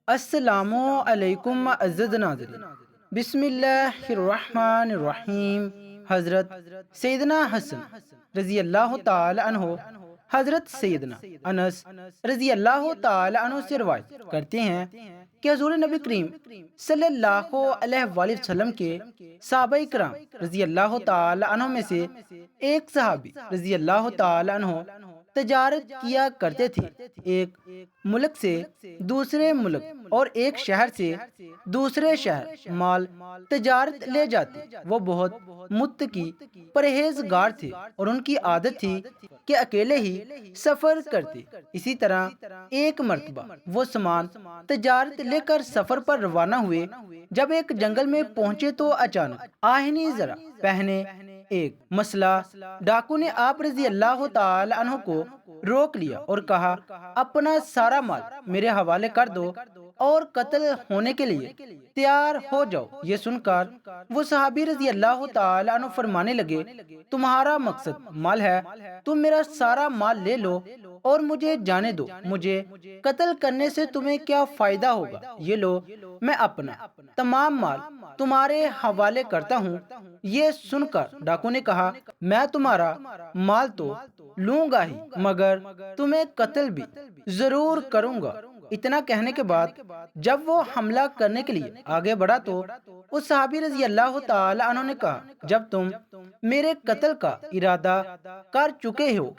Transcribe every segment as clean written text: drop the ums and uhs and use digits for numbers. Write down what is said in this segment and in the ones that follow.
السلام علیکم عزیز ناظرین، بسم اللہ الرحمن الرحیم۔ حضرت سیدنا حسن رضی اللہ تعالی عنہ حضرت سیدنا انس رضی اللہ تعالی عنہ سے روایت کرتے ہیں کہ حضور نبی کریم صلی اللہ علیہ وآلہ وسلم کے صحابہ کرام رضی اللہ تعالی عنہ میں سے ایک صحابی رضی اللہ تعالی عنہ تجارت کیا کرتے تھے۔ ایک ملک سے دوسرے ملک اور ایک شہر سے دوسرے شہر مال تجارت لے جاتے۔ وہ بہت متقی پرہیزگار تھے اور ان کی عادت تھی کہ اکیلے ہی سفر کرتے۔ اسی طرح ایک مرتبہ وہ سامان تجارت لے کر سفر پر روانہ ہوئے۔ جب ایک جنگل میں پہنچے تو اچانک آہنی ذرا پہنے ایک مسلح ڈاکو نے آپ رضی اللہ تعالی عنہ کو روک لیا اور کہا، اپنا سارا مال میرے حوالے کر دو اور قتل ہونے کے لیے تیار ہو جاؤ۔ یہ سن کر وہ صحابی رضی اللہ تعالی عنہ فرمانے لگے، تمہارا مقصد مال ہے، تم میرا سارا مال لے لو اور مجھے جانے دو۔ مجھے قتل کرنے سے تمہیں کیا فائدہ ہوگا؟ یہ لو، میں اپنا تمام مال تمہارے حوالے کرتا ہوں۔ یہ سن کر ڈاکو نے کہا، میں تمہارا مال تو لوں گا ہی، مگر تمہیں قتل بھی ضرور کروں گا۔ اتنا کہنے کے بعد جب وہ حملہ کرنے کے لیے آگے بڑھا تو اس صحابی رضی اللہ تعالی عنہ نے کہا، جب تم میرے قتل کا ارادہ کر چکے ہو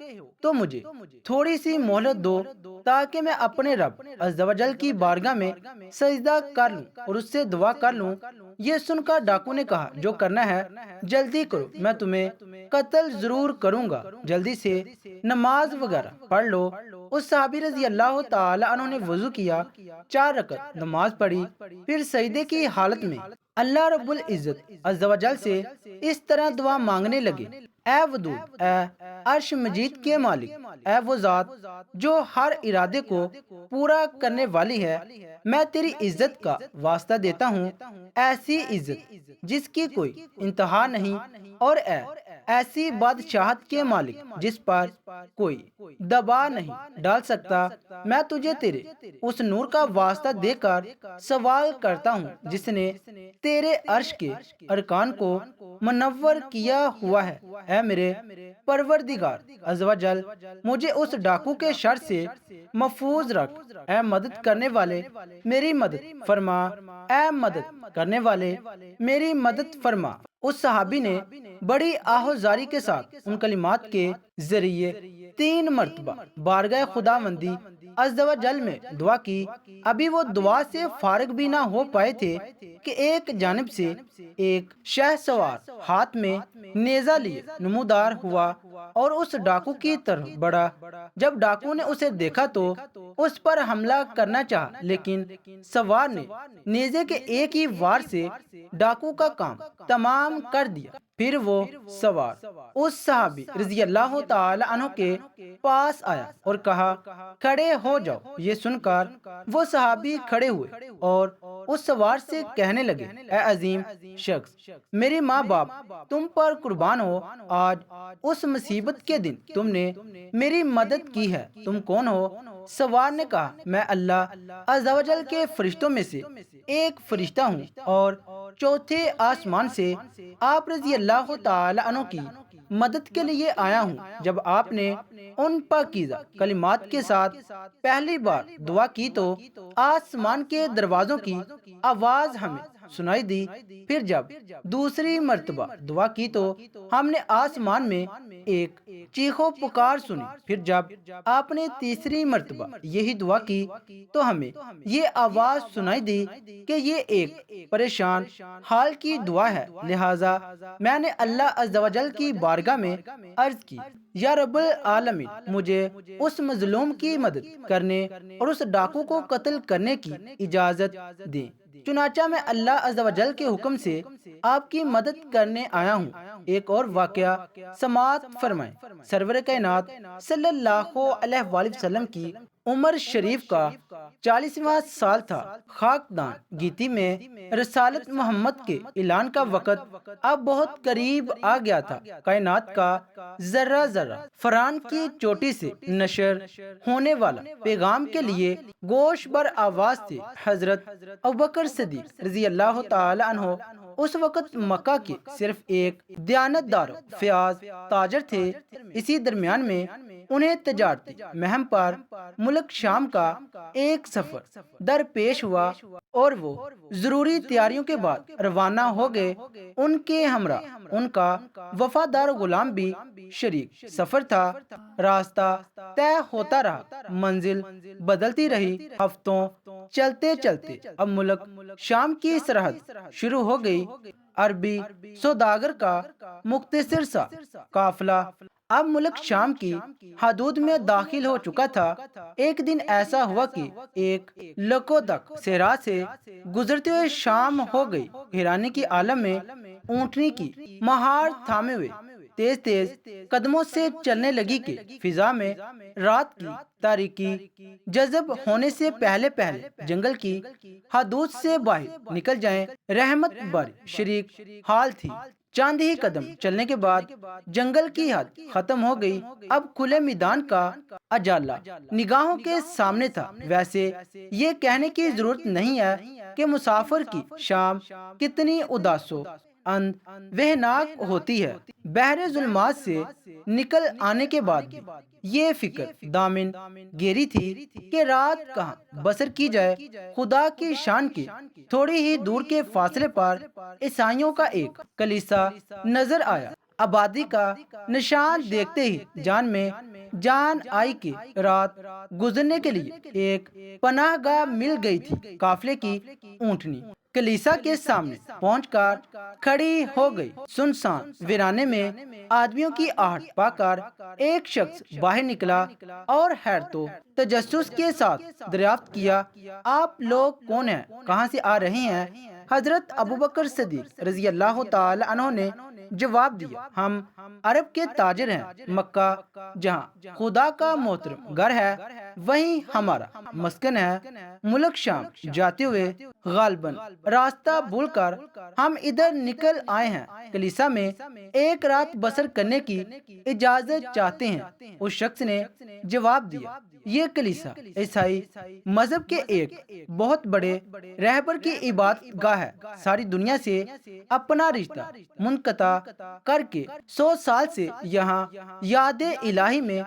تو مجھے تھوڑی سی مہلت دو تاکہ میں اپنے رب عز و جل کی بارگاہ میں سجدہ کر لوں اور اس سے دعا کر لوں۔ یہ سن کر ڈاکو نے کہا، جو کرنا ہے جلدی کرو، میں تمہیں قتل ضرور کروں گا، جلدی سے نماز وغیرہ پڑھ لو۔ اس صحابی رضی اللہ تعالی عنہ نے وضو کیا، 4 رکعت نماز پڑھی، پھر سجدے کی حالت میں اللہ رب العزت عز و جل سے اس طرح دعا مانگنے لگے، اے ودود، اے عرش مجید کے مالک، اے وہ ذات جو ہر ارادے کو پورا کرنے والی ہے، میں تیری عزت کا واسطہ دیتا ہوں، ایسی عزت جس کی کوئی انتہا نہیں، اور اے ایسی بادشاہت کے مالک جس پر کوئی دبا نہیں ڈال سکتا، میں تجھے تیرے اس نور کا واسطہ دے کر سوال کرتا ہوں جس نے تیرے عرش کے ارکان کو منور کیا ہوا ہے۔ اے میرے پروردگار عز و جل، مجھے اس ڈاکو کے شر سے محفوظ رکھ۔ اے مدد کرنے والے میری مدد فرما، اے مدد کرنے والے میری مدد فرما۔ اس صحابی نے بڑی آہوزاری کے ساتھ ان کلمات کے ذریعے 3 مرتبہ بارگاہ خداوندی عز و جل میں دعا کی۔ ابھی وہ دعا سے فارغ بھی نہ ہو پائے تھے کہ ایک جانب سے ایک شہ سوار ہاتھ میں نیزہ لیے نمودار ہوا اور اس ڈاکو کی طرف بڑھا۔ جب ڈاکو نے اسے دیکھا تو اس پر حملہ کرنا چاہا، لیکن سوار نے نیزے کے ایک ہی وار سے ڈاکو کا کام تمام کر دیا۔ پھر وہ سوار اس صحابی رضی اللہ تعالی عنہ کے پاس آیا اور کہا، کھڑے ہو جاؤ۔ یہ سن کر وہ صحابی کھڑے ہوئے اور اس سوار سے کہنے لگے، اے عظیم شخص، میری ماں باپ تم پر قربان ہو، آج اس مصیبت کے دن تم نے میری مدد کی ہے، تم کون ہو؟ سوار نے کہا، میں اللہ عز و جل کے فرشتوں میں سے ایک فرشتہ ہوں اور چوتھے آسمان سے آپ رضی اللہ تعالی عنہ کی مدد کے لیے آیا ہوں۔ جب آپ نے ان پاکیزہ کلمات کے ساتھ پہلی بار دعا کی تو آسمان کے دروازوں کی آواز ہمیں سنائی دی۔ پھر جب دوسری مرتبہ دعا کی تو ہم نے آسمان میں ایک چیخ و پکار سنی۔ پھر جب آپ نے تیسری مرتبہ یہی دعا کی تو ہمیں یہ آواز سنائی دی کہ یہ ایک پریشان حال کی دعا ہے، لہٰذا میں نے اللہ عز و جل کی بارگاہ میں عرض کی، یا رب العالمین، مجھے اس مظلوم کی مدد کرنے اور اس ڈاکو کو قتل کرنے کی اجازت دیں۔ چنانچہ میں اللہ عز و جل کے حکم سے آپ کی مدد کرنے آیا ہوں۔ ایک اور واقعہ سماعت فرمائیں۔ سرور کائنات صلی اللہ علیہ وآلہ وسلم کی عمر شریف کا 40واں سال تھا۔ خاکدان گیتی میں رسالت محمد کے اعلان کا وقت اب بہت قریب آ گیا تھا۔ کائنات کا ذرہ ذرہ فرعون کی چوٹی سے نشر ہونے والا پیغام کے لیے گوش بر آواز تھے۔ حضرت ابوبکر صدیق رضی اللہ تعالی عنہ اس وقت مکہ کے صرف ایک دیانتدار فیاض تاجر تھے۔ اسی درمیان میں انہیں تجارتی مہم پر ملک شام کا ایک سفر درپیش ہوا اور وہ ضروری تیاریوں کے بعد روانہ ہو گئے۔ ان کے ہمراہ ان کا وفادار غلام بھی شریک سفر تھا۔ راستہ طے ہوتا رہا، منزل بدلتی رہی۔ ہفتوں چلتے چلتے اب ملک شام کی سرحد شروع ہو گئی۔ عربی سوداگر کا مختصر سا قافلہ اب ملک شام کی حدود میں داخل ہو چکا تھا۔ ایک دن ایسا ہوا کہ ایک لکودک صحرا سے گزرتے ہوئے شام ہو گئی۔ حیرانی کی عالم میں اونٹنی کی مہار تھامے ہوئے تیز تیز قدموں سے چلنے لگی کہ فضا میں رات کی تاریکی جذب ہونے سے پہلے جنگل کی حدود سے باہر نکل جائیں۔ رحمت باری شریک حال تھی۔ چند ہی قدم چلنے کے بعد جنگل کی حد ختم ہو گئی۔ اب کھلے میدان کا اجالا نگاہوں کے سامنے تھا۔ ویسے یہ کہنے کی ضرورت نہیں ہے کہ مسافر کی شام کتنی اداس و وحناک ہوتی ہے۔ بحر ظلمات سے نکل آنے کے بعد بھی یہ فکر دامن گیری تھی کہ رات کہاں بسر کی جائے۔ خدا کی شان کے تھوڑی ہی دور کے فاصلے پر عیسائیوں کا ایک کلیسا نظر آیا۔ آبادی کا نشان دیکھتے ہی جان میں جان آئی کہ رات گزرنے کے لیے ایک پناہ گاہ مل گئی تھی۔ قافلے کی اونٹنی کلیسا کے سامنے پہنچ کر کھڑی ہو گئی۔ سنسان ویرانے میں آدمیوں کی آہٹ پا کر ایک شخص باہر نکلا اور حیرت و تجسس کے ساتھ دریافت کیا، آپ لوگ کون ہیں، کہاں سے آ رہے ہیں؟ حضرت ابوبکر صدیق رضی اللہ تعالی عنہ نے جواب دیا، ہم عرب کے تاجر ہیں۔ مکہ جہاں خدا کا محترم گھر ہے وہیں ہمارا مسکن ہے۔ ملک شام جاتے ہوئے غالباً راستہ بھول کر ہم ادھر نکل آئے ہیں۔ کلیسا میں ایک رات بسر کرنے کی اجازت چاہتے ہیں۔ اس شخص نے جواب دیا، یہ کلیسا عیسائی مذہب کے ایک بہت بڑے رہبر کی عبادت گاہ ہے۔ ساری دنیا سے اپنا رشتہ منقطع کر کے 100 سال سے یہاں یاد الہی میں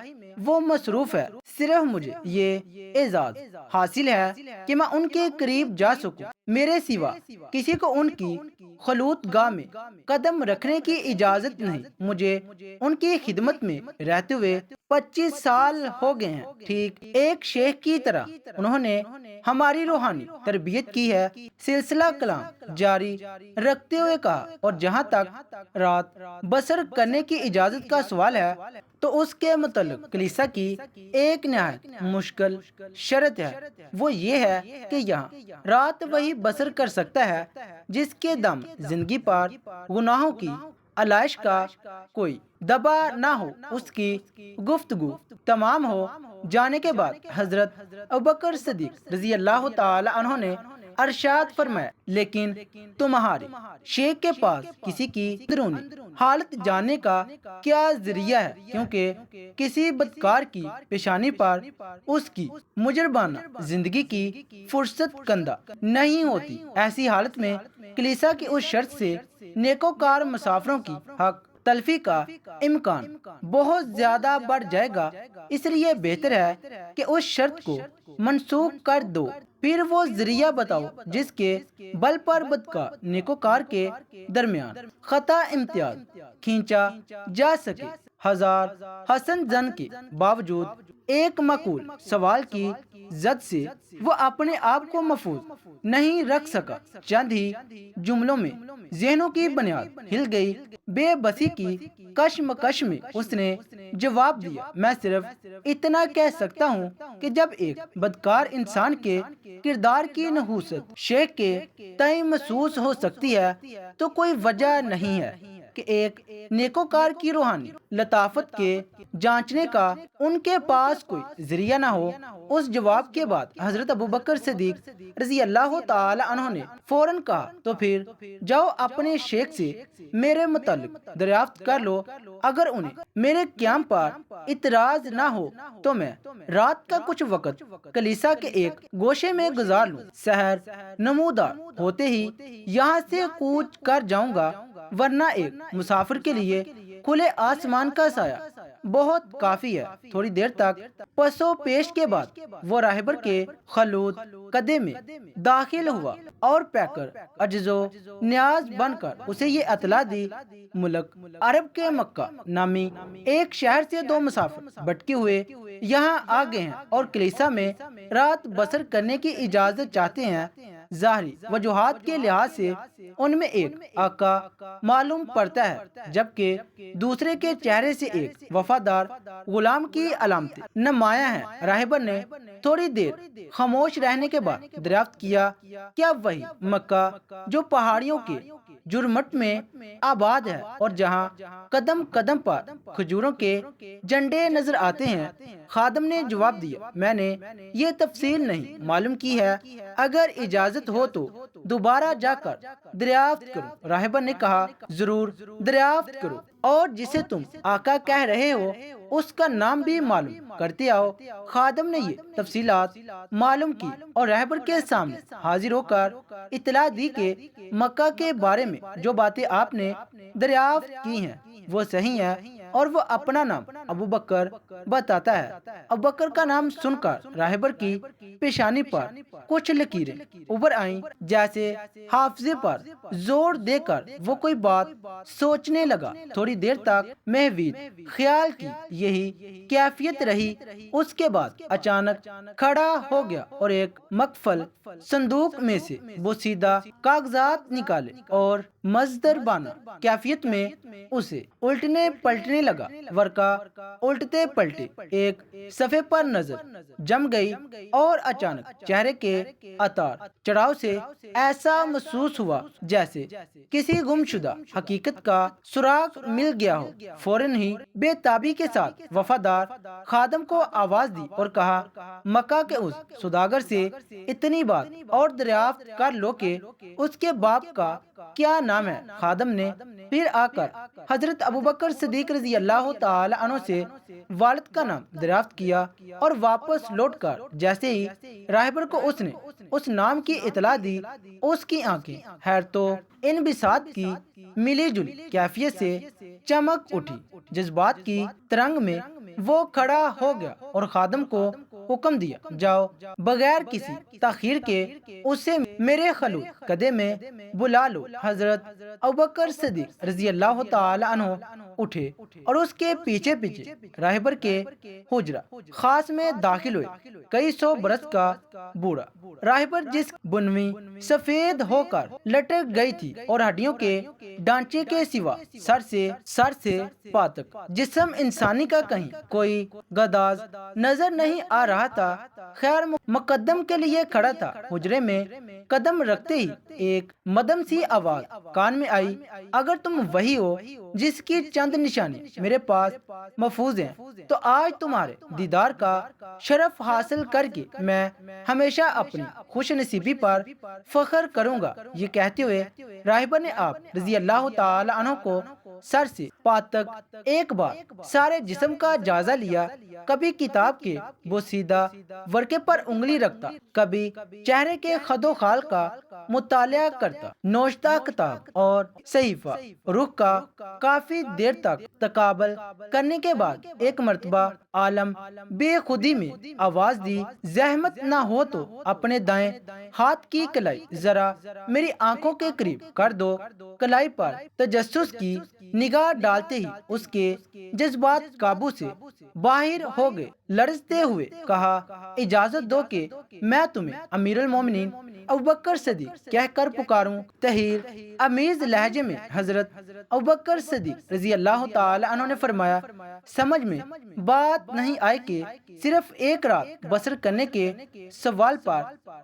وہ مصروف ہے۔ صرف مجھے یہ اعزاز حاصل ہے کہ میں ان کے قریب جا سکوں۔ میرے سوا کسی کو ان کی خلوت گاہ میں قدم رکھنے کی اجازت نہیں۔ مجھے ان کی خدمت میں رہتے ہوئے 25 سال ہو گئے ہیں۔ ٹھیک ایک شیخ کی طرح انہوں نے ہماری روحانی تربیت کی ہے۔ سلسلہ کلام جاری رکھتے ہوئے کہا، اور جہاں تک رات بسر کرنے کی اجازت کا سوال ہے تو اس کے متعلق کلیسا کی ایک نہایت مشکل شرط ہے۔ وہ یہ ہے کہ یہاں رات وہی بسر کر سکتا ہے جس کے دم زندگی پر گناہوں کی علائش کا کوئی دبا نہ ہو۔ اس کی گفتگو تمام ہو جانے کے بعد حضرت ابوبکر صدیق رضی اللہ تعالی عنہ نے ارشاد فرمایا، لیکن تمہارے شیخ کے پاس کسی کی اندرونی حالت جاننے کا کیا ذریعہ ہے، کیونکہ کسی بدکار کی پیشانی پر اس کی مجرمانہ زندگی کی فرصت کندہ نہیں ہوتی۔ ایسی حالت میں کلیسا کی اس شرط سے نیکوکار مسافروں کی حق تلفی کا امکان بہت زیادہ بڑھ جائے گا۔ اس لیے بہتر ہے کہ اس شرط کو منسوخ کر دو، پھر وہ ذریعہ بتاؤ جس کے بل پر بدکار نیکوکار کے درمیان خطا امتیاز کھینچا جا سکے۔ ہزار حسن زن کے باوجود ایک معقول سوال کی زد سے وہ اپنے آپ کو محفوظ نہیں رکھ سکا۔ چند ہی جملوں میں ذہنوں کی بنیاد ہل گئی۔ بے بسی کی کشمکش میں اس نے جواب دیا، میں صرف اتنا کہہ سکتا ہوں کہ جب ایک بدکار انسان کے کردار کی نحوست شیخ کے تئیں محسوس ہو سکتی ہے تو کوئی وجہ نہیں ہے کہ ایک نیکوکار کی روحانی لطافت کے جانچنے کا ان کے پاس کوئی ذریعہ نہ ہو۔ اس جواب کے بعد حضرت ابوبکر صدیق رضی اللہ تعالی عنہ نے فوراً کہا تو پھر جاؤ اپنے شیخ سے میرے متعلق دریافت کر لو، اگر انہیں میرے قیام پر اعتراض نہ ہو تو میں رات کا کچھ وقت کلیسا کے ایک گوشے میں گزار لوں، سحر نمودار ہوتے ہی یہاں سے کوچ کر جاؤں گا، ورنہ ایک مسافر کے لیے کھلے آسمان کا سایہ بہت کافی ہے۔ تھوڑی دیر تک پس و پیش کے بعد وہ راہبر کے خلوت قدے میں داخل ہوا اور پیکر عجز و نیاز بن کر اسے یہ اطلاع دی، ملک عرب کے مکہ نامی ایک شہر سے دو مسافر بھٹکے ہوئے یہاں آ گئے ہیں اور کلیسا میں رات بسر کرنے کی اجازت چاہتے ہیں۔ ظاہری وجوہات کے لحاظ سے ان میں ایک آقا معلوم پڑتا ہے، جبکہ دوسرے کے چہرے سے ایک وفادار غلام کی علامتیں نمایاں ہیں۔ راہبر نے تھوڑی دیر خاموش رہنے کے بعد دریافت کیا، کیا وہی مکہ جو پہاڑیوں کے جرمٹ میں آباد ہے اور جہاں قدم قدم پر کھجوروں کے جھنڈے نظر آتے ہیں؟ خادم نے جواب دیا، میں نے یہ تفصیل نہیں معلوم کی ہے، اگر اجازت ہو تو دوبارہ جا کر دریافت کرو۔ راہبر نے کہا، ضرور دریافت کرو، اور جسے تم آقا کہہ رہے ہو اس کا نام بھی معلوم کرتے آؤ۔ خادم نے یہ تفصیلات معلوم کی اور رہبر کے سامنے حاضر ہو کر اطلاع دی کہ مکہ کے بارے میں جو باتیں آپ نے دریافت کی ہیں وہ صحیح ہیں، اور وہ اپنا نام ابوبکر بتاتا ہے۔ ابوبکر کا نام سن کر راہبر کی پیشانی پر کچھ لکیریں ابھر آئیں، جیسے حافظے پر زور دے کر وہ کوئی بات سوچنے لگا۔ تھوڑی دیر تک محوید خیال کی یہی کیفیت رہی، اس کے بعد اچانک کھڑا ہو گیا اور ایک مقفل صندوق میں سے بوسیدہ کاغذات نکالے اور مزدر بانہ کیفیت میں اسے الٹنے پلٹنے لگا۔ ورقہ الٹتے پلٹے ایک صفحے پر نظر جم گئی اور اچانک چہرے کے اتار چڑھاؤ سے ایسا محسوس ہوا جیسے کسی گم شدہ حقیقت کا سراغ مل گیا ہو۔ فوراً ہی بے تابی کے ساتھ وفادار خادم کو آواز دی اور کہا، مکہ کے اس سوداگر سے اتنی بات اور دریافت کر لو کہ اس کے باپ کا کیا نام ہے۔ خادم نے پھر آ کر حضرت ابوبکر صدیق رضی اللہ تعالی عنہ سے والد کا نام دریافت کیا اور واپس لوٹ کر جیسے ہی راہبر کو اس نے اس نام کی اطلاع دی، اس کی آنکھیں حیرت و انبساط کی ملی جلی کیفیت سے چمک اٹھی۔ جذبات کی ترنگ میں وہ کھڑا ہو گیا اور خادم کو حکم دیا، جاؤ بغیر کسی تاخیر کے اسے میرے خلوت قدے میں بلا لو۔ حضرت ابوبکر صدیق رضی اللہ تعالی عنہ اٹھے اور اس کے پیچھے پیچھے راہبر کے حجرہ خاص میں داخل ہوئے۔ کئی سو برس کا بوڑھا راہبر جس بنوی سفید ہو کر لٹک گئی تھی اور ہڈیوں کے ڈانچے کے سوا سر سے پا تک جسم انسانی کا کہیں کوئی گداز نظر نہیں آ رہا تھا، خیر مقدم کے لیے کھڑا تھا۔ حجرے میں قدم رکھتے ہی ایک مدم سی آواز کان میں آئی، اگر تم وہی ہو جس کی چند نشانی میرے پاس محفوظ ہیں تو آج تمہارے دیدار کا شرف حاصل کر کے میں ہمیشہ اپنی خوش نصیبی پر فخر کروں گا۔ یہ کہتے ہوئے راہبر نے آپ رضی اللہ تعالی عنہ کو سر سے پا تک ایک بار سارے جسم کا جائزہ لیا، کبھی کتاب کے بوسیدہ ورقے پر انگلی رکھتا، کبھی چہرے کے خد و خال کا مطالعہ کرتا، نوشتہ کتاب اور صحیفہ رخ کا کافی دیر تک تقابل کرنے کے بعد ایک مرتبہ عالم بے خودی میں آواز دی، زحمت نہ ہو تو اپنے دائیں ہاتھ کی کلائی ذرا میری آنکھوں کے قریب کر دو۔ کلائی پر تجسس کی نگاہ ڈالتے ہی اس کے جذبات قابو سے باہر ہو گئے۔ لرزتے ہوئے کہا، اجازت دو کہ میں تمہیں امیر المومنین ابوبکر صدیق کہہ کر پکاروں۔ تحیر امیز لہجے میں حضرت ابوبکر صدیق رضی اللہ تعالی عنہ نے فرمایا، سمجھ میں بات نہیں آئی کہ صرف ایک رات بسر کرنے کے سوال پر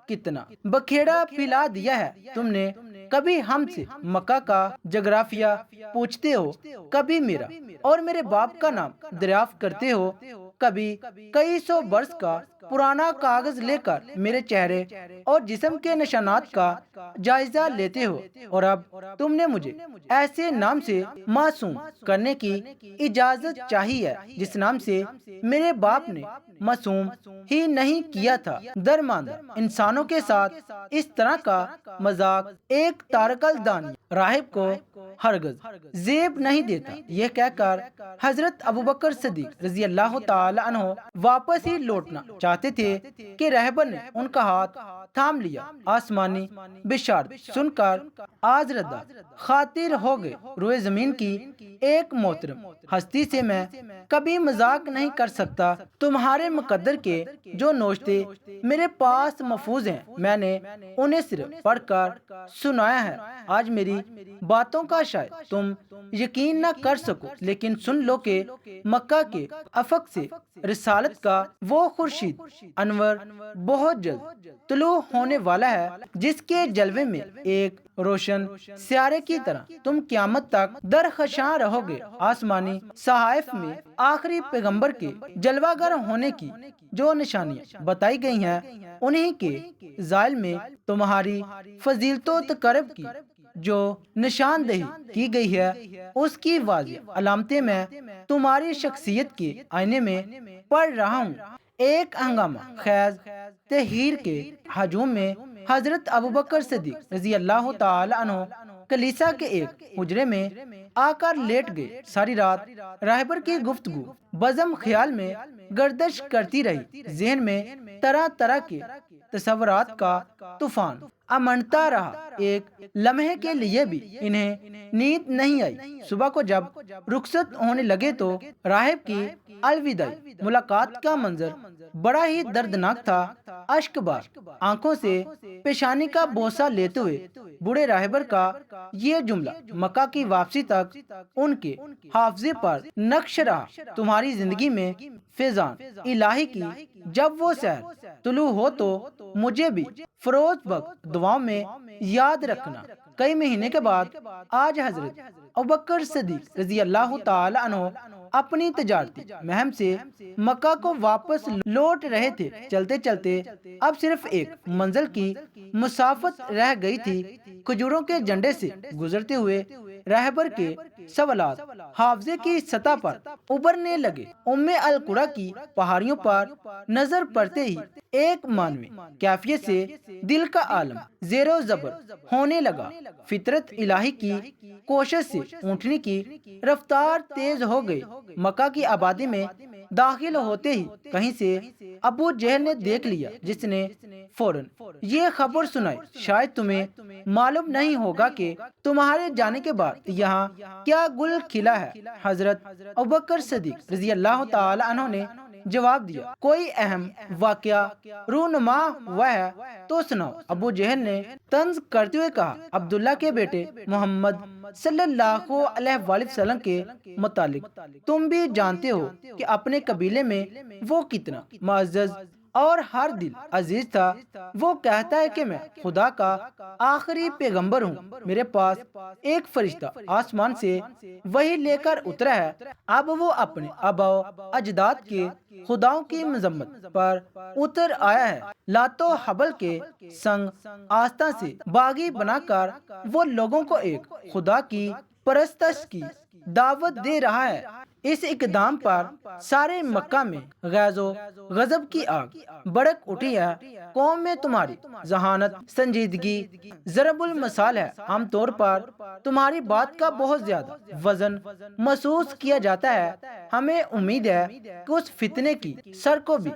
کتنا بکھیڑا پلا دیا ہے تم نے۔ کبھی ہم سے مکہ کا جغرافیہ پوچھتے ہو، کبھی میرا اور میرے باپ کا نام دریافت کرتے ہو، کبھی کئی سو برس کا پرانا کاغذ لے کر میرے چہرے اور جسم کے نشانات کا جائزہ لیتے ہو، اور اب تم نے مجھے ایسے نام سے معصوم کرنے کی اجازت چاہی ہے جس نام سے میرے باپ نے معصوم ہی نہیں کیا تھا۔ درماندہ انسانوں کے ساتھ اس طرح کا مذاق ایک تارک الدانی راہب کو ہرگز زیب نہیں دیتا۔ یہ کہہ کر حضرت ابوبکر صدیق رضی اللہ تعالی عنہ واپس ہی لوٹنا چاہتے تھے کہ رہبر نے ان کا ہاتھ تھام لیا۔ آسمانی بشارت سن کر آزردہ خاطر ہو گئے۔ روئے زمین کی ایک محترم ہستی سے میں کبھی مذاق نہیں کر سکتا۔ تمہارے مقدر کے جو نوشتے میرے پاس محفوظ ہیں، میں نے انہیں صرف پڑھ کر سنایا ہے۔ آج میری باتوں کا شاید تم یقین نہ کر سکو، لیکن سن لو کہ مکہ کے افق سے رسالت کا وہ خورشید انور بہت جلد طلوع ہونے والا ہے جس کے جلوے میں ایک روشن سیارے کی طرح تم قیامت تک درخشاں رہو گے۔ آسمانی صحائف میں آخری پیغمبر کے جلوہ گر ہونے کی جو نشانیاں بتائی گئی ہیں، انہی کے ذیل میں تمہاری فضیلت و تقرب کی جو نشاندہی کی گئی ہے، اس کی واضح علامتیں میں تمہاری شخصیت کے آئینے میں پڑھ رہا ہوں۔ ایک ہنگامہ خیز تحریر کے ہجوم میں حضرت ابوبکر صدیق رضی اللہ تعالی عنہ کلیسا کے ایک حجرے میں آ کر لیٹ گئے۔ ساری رات راہبر کی گفتگو بزم خیال میں گردش کرتی رہی، ذہن میں طرح طرح کے تصورات کا طوفان امنڈتا رہا۔ ایک لمحے کے لیے بھی انہیں نیند نہیں آئی۔ صبح کو جب رخصت ہونے لگے تو راہب کی الوداعی ملاقات کا منظر بڑا ہی دردناک تھا۔ اشک بار آنکھوں سے پیشانی کا بوسہ لیتے ہوئے بوڑھے راہبر کا یہ جملہ مکہ کی واپسی تک ان کے حافظے پر نقش رہا: تمہاری زندگی میں فیضان الہی کی جب وہ سحر طلوع ہو تو مجھے بھی فروز بخت دعاؤں میں یاد رکھنا۔ کئی مہینے کے بعد آج حضرت ابوبکر صدیق رضی اللہ تعالی عنہ اپنی تجارتی مہم سے مکہ کو واپس لوٹ رہے تھے۔ چلتے چلتے اب صرف ایک منزل کی مسافت رہ گئی تھی۔ کھجوروں کے جنڈے سے گزرتے ہوئے رہبر کے سوالات حافظے کی سطح پر ابھرنے لگے۔ القریٰ کی پہاڑیوں پر نظر پڑتے ہی ایک معنوی کیفیت سے دل کا عالم زیر و زبر ہونے لگا۔ فطرت الہی کی کوشش سے اونٹنی کی رفتار تیز ہو گئی۔ مکہ کی آبادی میں داخل ہوتے ہی کہیں سے ابو جہل نے دیکھ لیا، جس نے فوراً یہ خبر سنائی: شاید تمہیں معلوم نہیں ہوگا کہ تمہارے جانے کے بعد یہاں کیا گل کھلا ہے۔ حضرت ابوبکر صدیق رضی اللہ تعالی عنہ نے جواب دیا: کوئی اہم واقعہ رونما ہوا ہے تو سناؤ۔ ابو جہل نے طنز کرتے ہوئے کہا: عبداللہ کے بیٹے محمد صلی اللہ علیہ وآلہ وسلم کے متعلق تم بھی جانتے ہو کہ اپنے قبیلے میں وہ کتنا معزز اور ہر دل عزیز تھا۔ وہ کہتا ہے کہ میں خدا کا آخری پیغمبر ہوں۔ میرے پاس ایک فرشتہ آسمان سے وحی لے کر اترا ہے۔ اب وہ اپنے آبا و اجداد کے خداؤں کی مذمت پر اتر آیا ہے۔ لات و حبل کے سنگ آستہ سے باغی بنا کر وہ لوگوں کو ایک خدا کی پرستش کی دعوت دے رہا ہے۔ اس اقدام پر سارے مکہ میں غیظ و غضب کی آگ بھڑک اٹھی ہے۔ قوم میں تمہاری ذہانت سنجیدگی ضرب المثال ہے۔ عام طور پر تمہاری بات کا بہت زیادہ وزن محسوس کیا جاتا ہے۔ ہمیں امید ہے کہ اس فتنے کی سر کو بھی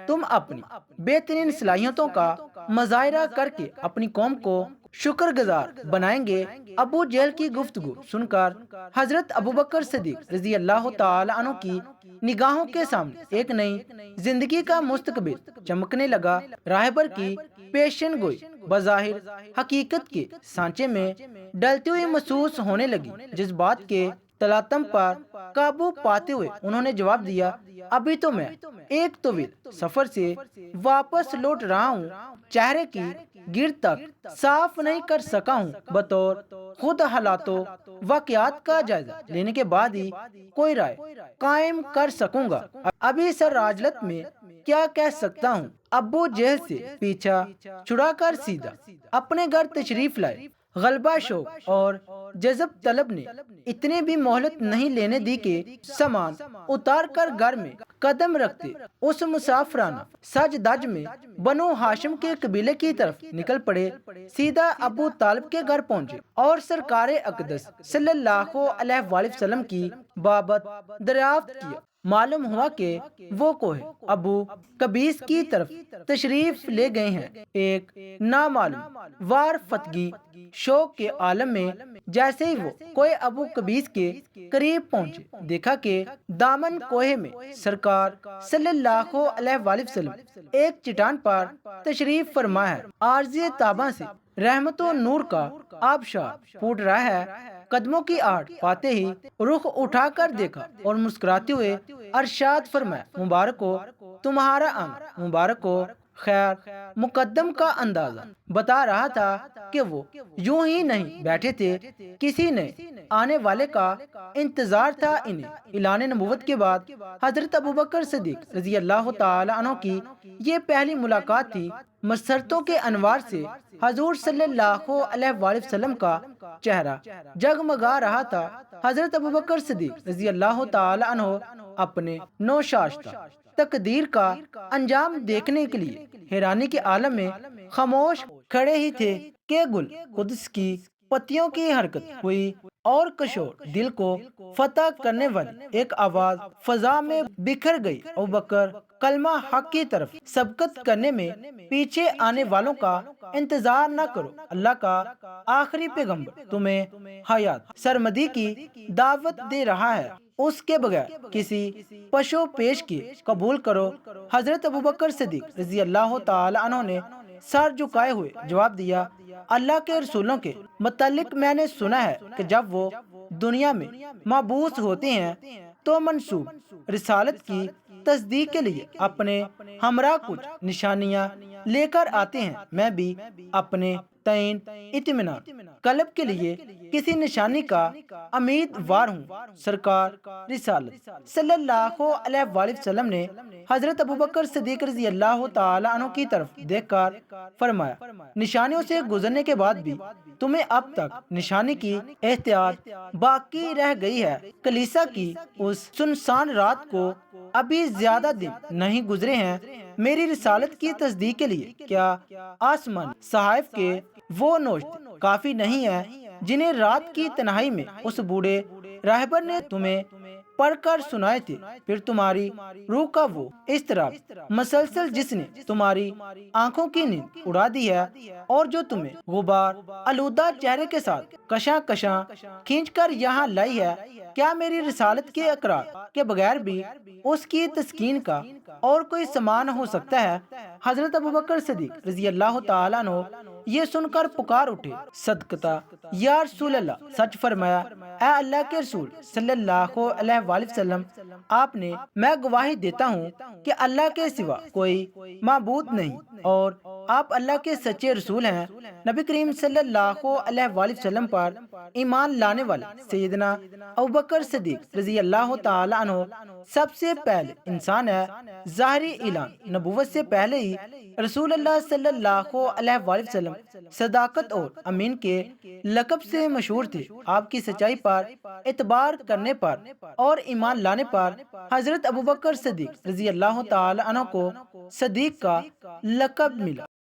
تم اپنی بہترین صلاحیتوں کا مظاہرہ کر کے اپنی قوم کو شکر گزار بنائیں گے۔ ابو جہل کی گفتگو سن کر حضرت ابوبکر صدیق رضی اللہ تعالی عنہ کی نگاہوں کے سامنے ایک نئی زندگی کا مستقبل چمکنے لگا۔ راہبر کی پیشن گوئی بظاہر حقیقت کے سانچے میں ڈلتی ہوئی محسوس ہونے لگی۔ جذبات کے تلاطم پر قابو پاتے ہوئے انہوں نے جواب دیا: ابھی تو میں ایک طویل سفر سے واپس لوٹ رہا ہوں۔ چہرے کی گر تک صاف نہیں کر سکا ہوں، بطور خود حالات و واقعات کا جائزہ لینے کے بعد ہی کوئی رائے قائم کر سکوں گا۔ ابھی سر راجلت میں کیا کہہ سکتا ہوں۔ ابو جہل سے پیچھا چھڑا کر سیدھا اپنے گھر تشریف لائے۔ غلبہ شوق اور جذب طلب نے اتنی بھی مہلت نہیں لینے دی کہ سامان اتار کر گھر میں قدم رکھتے اس مسافرانہ سج دج میں بنو ہاشم کے قبیلے کی طرف نکل پڑے۔ سیدھا ابو طالب کے گھر پہنچے اور سرکار اقدس صلی اللہ علیہ وآلہ وسلم کی بابت دریافت کیا۔ معلوم ہوا کہ وہ کوہ ابو قبیس کی طرف تشریف لے گئے ہیں۔ ایک نامعلوم وار فتگی شوق کے عالم میں جیسے ہی وہ کوہ ابو قبیس کے قریب پہنچے، دیکھا کہ دامن کوہ میں سرکار صلی اللہ علیہ وآلہ وسلم ایک چٹان پر تشریف فرما ہے۔ عارضی تاباں سے رحمت و نور کا آبشار پھوٹ رہا ہے۔ قدموں کی آہٹ پاتے ہی رخ اٹھا کر دیکھا اور مسکراتے ہوئے ارشاد فرمایا، مبارک ہو تمہارا آنا، مبارک ہو۔ خیر مقدم کا اندازہ بتا رہا تھا کہ وہ یوں ہی نہیں بیٹھے تھے، کسی نے آنے والے کا انتظار تھا انہیں۔ اعلان نبوت کے بعد حضرت ابوبکر صدیق رضی اللہ تعالی عنہ کی یہ پہلی ملاقات تھی۔ مسرتوں کے انوار سے حضور صلی اللہ علیہ وآلہ وسلم کا چہرہ جگمگا رہا تھا۔ حضرت ابوبکر صدیق رضی اللہ تعالی عنہ اپنے نوشاشتہ تقدیر کا انجام دیکھنے کے لیے حیرانی کے عالم میں خاموش کھڑے ہی تھے کہ گل قدس کی پتیوں کی حرکت ہوئی اور کشور دل کو فتح کرنے والی ایک آواز فضا میں بکھر گئی، ابوبکر کلمہ حق کی طرف سبقت کرنے میں پیچھے آنے والوں کا انتظار نہ کرو، اللہ کا آخری پیغمبر تمہیں حیات سرمدی کی دعوت دے رہا ہے، اس کے بغیر کسی پشو پیش کی قبول کرو۔ حضرت ابوبکر صدیق رضی اللہ تعالی عنہ نے سر جھکائے ہوئے جواب دیا، اللہ کے رسولوں کے متعلق میں نے سنا ہے کہ جب وہ دنیا میں مبعوث ہوتے ہیں تو منصوب رسالت کی تصدیق کے لیے اپنے ہمراہ کچھ نشانیاں لے کر آتے ہیں۔ میں بھی اپنے تعین اطمینان قلب کے لیے کسی نشانی کا امیدوار ہوں۔ سرکار رسالت صلی اللہ علیہ وآلہ وسلم نے حضرت ابوبکر صدیق رضی اللہ تعالی عنہ کی طرف دیکھ کر فرمایا، نشانیوں سے گزرنے کے بعد بھی تمہیں اب تک نشانی کی احتیاط باقی رہ گئی ہے۔ کلیسا کی اس سنسان رات کو ابھی زیادہ دن نہیں گزرے ہیں۔ میری رسالت کی تصدیق کے لیے کیا آسمان صحائف کے وہ نوشتے کافی نہیں ہیں جنہیں رات کی تنہائی میں اس بوڑھے راہبر نے تمہیں پڑھ کر سنائے تھے؟ پھر تمہاری روح کا وہ اضطراب مسلسل جس نے تمہاری آنکھوں کی نیند اڑا دی ہے اور جو تمہیں غبار آلودہ چہرے کے ساتھ کشاں کشاں کھینچ کر یہاں لائی ہے، کیا میری رسالت کے اقرار کے بغیر بھی اس کی تسکین کا اور کوئی سامان ہو سکتا ہے؟ حضرت ابوبکر صدیق رضی اللہ تعالیٰ عنہ یہ سن کر پکار اٹھے، صدقتا یا رسول اللہ، سچ فرمایا اے اللہ کے رسول صلی اللہ علیہ وآلہ وسلم، آپ نے، میں گواہی دیتا ہوں کہ اللہ کے سوا کوئی معبود نہیں اور آپ اللہ کے سچے رسول ہیں۔ نبی کریم صلی اللہ علیہ وآلہ وسلم پر ایمان لانے والے سیدنا ابوبکر صدیق رضی اللہ تعالی عنہ سب سے پہلے انسان ہے۔ ظاہری اعلان نبوت سے پہلے ہی رسول اللہ صلی اللہ علیہ وآلہ وسلم صداقت اور امین کے لقب سے مشہور تھے۔ آپ کی سچائی پر اعتبار کرنے پر اور ایمان لانے پر حضرت ابوبکر صدیق رضی اللہ تعالی عنہ کو صدیق کا لقب ملا۔